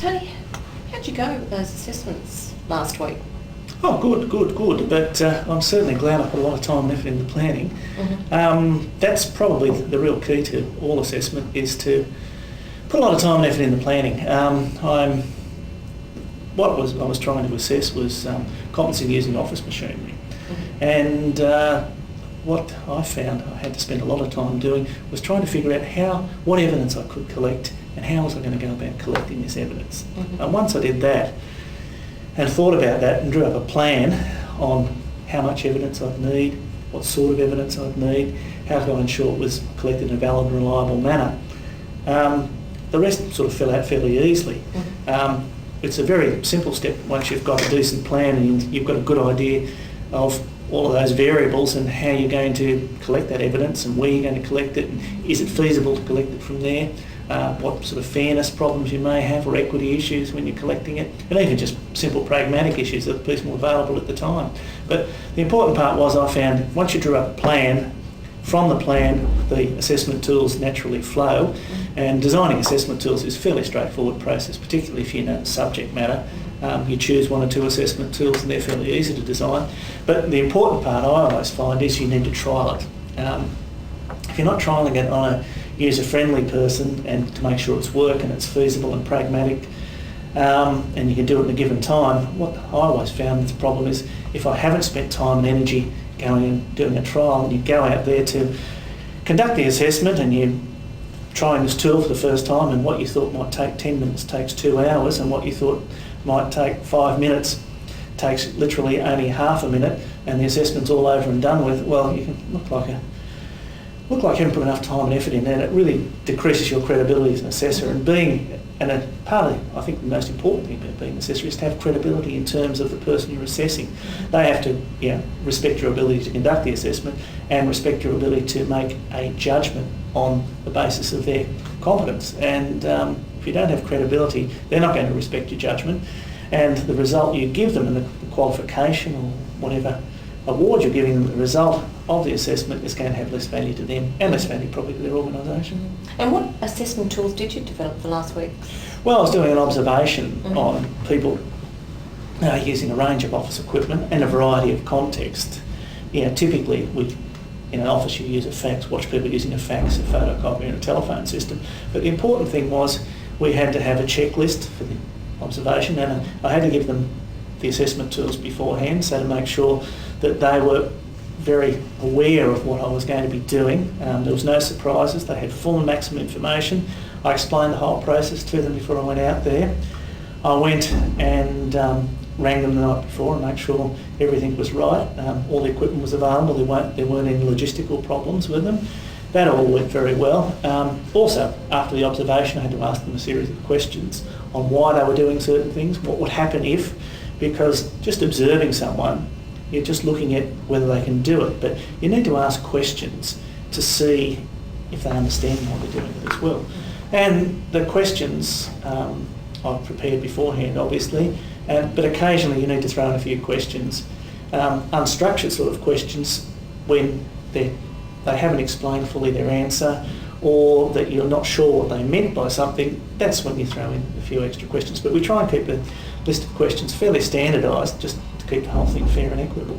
Tony, how'd you go with those assessments last week? Oh, good. But I'm certainly glad I put a lot of time and effort into planning. That's probably the real key to all assessment, is to put a lot of time and effort into planning. What I was trying to assess was competency using office machinery. And what I found I had to spend a lot of time doing was trying to figure out what evidence I could collect and how was I going to go about collecting this evidence. And once I did that and thought about that and drew up a plan on how much evidence I'd need, what sort of evidence I'd need, how could I ensure it was collected in a valid and reliable manner, the rest sort of fell out fairly easily. It's a very simple step once you've got a decent plan and you've got a good idea of all of those variables and how you're going to collect that evidence and where you're going to collect it, and is it feasible to collect it from there, what sort of fairness problems you may have or equity issues when you're collecting it, and even just simple pragmatic issues that are people available at the time. But the important part was, I found once you drew up a plan, from the plan the assessment tools naturally flow, and designing assessment tools is a fairly straightforward process, particularly if you know subject matter. You choose one or two assessment tools and they're fairly easy to design. But the important part I always find is you need to trial it. If you're not trialling it on a user-friendly person and to make sure it's working, it's feasible and pragmatic, and you can do it in a given time, what I always found the problem is if I haven't spent time and energy going and doing a trial, and you go out there to conduct the assessment and you're trying this tool for the first time, and what you thought might take 10 minutes takes 2 hours, and what you thought might take 5 minutes takes literally only half a minute, and the assessment's all over and done with, well, you can look like you haven't put enough time and effort in there, and it really decreases your credibility as an assessor. And partly, I think the most important thing about being an assessor is to have credibility in terms of the person you're assessing. They have to respect your ability to conduct the assessment and respect your ability to make a judgment on the basis of their competence. And if you don't have credibility, they're not going to respect your judgment, and the result you give them and the qualification or whatever award you're giving them, the result of the assessment is going to have less value to them and less value probably to their organisation. And what assessment tools did you develop for last week? Well, I was doing an observation on people using a range of office equipment and a variety of contexts. Typically in an office you use a fax, watch people using a fax, a photocopy and a telephone system. But the important thing was we had to have a checklist for the observation, and I had to give them the assessment tools beforehand, so to make sure that they were very aware of what I was going to be doing. There was no surprises. They had full and maximum information. I explained the whole process to them before I went out there. I went and rang them the night before and made sure everything was right. All the equipment was available. There weren't any logistical problems with them. That all went very well. Also, after the observation, I had to ask them a series of questions on why they were doing certain things, what would happen if, because just observing someone, you're just looking at whether they can do it, but you need to ask questions to see if they understand what they're doing as well. And the questions I've prepared beforehand, obviously, but occasionally you need to throw in a few questions, unstructured sort of questions when they haven't explained fully their answer, or that you're not sure what they meant by something. That's when you throw in a few extra questions. But we try and keep the list of questions fairly standardised, just to keep the whole thing fair and equitable.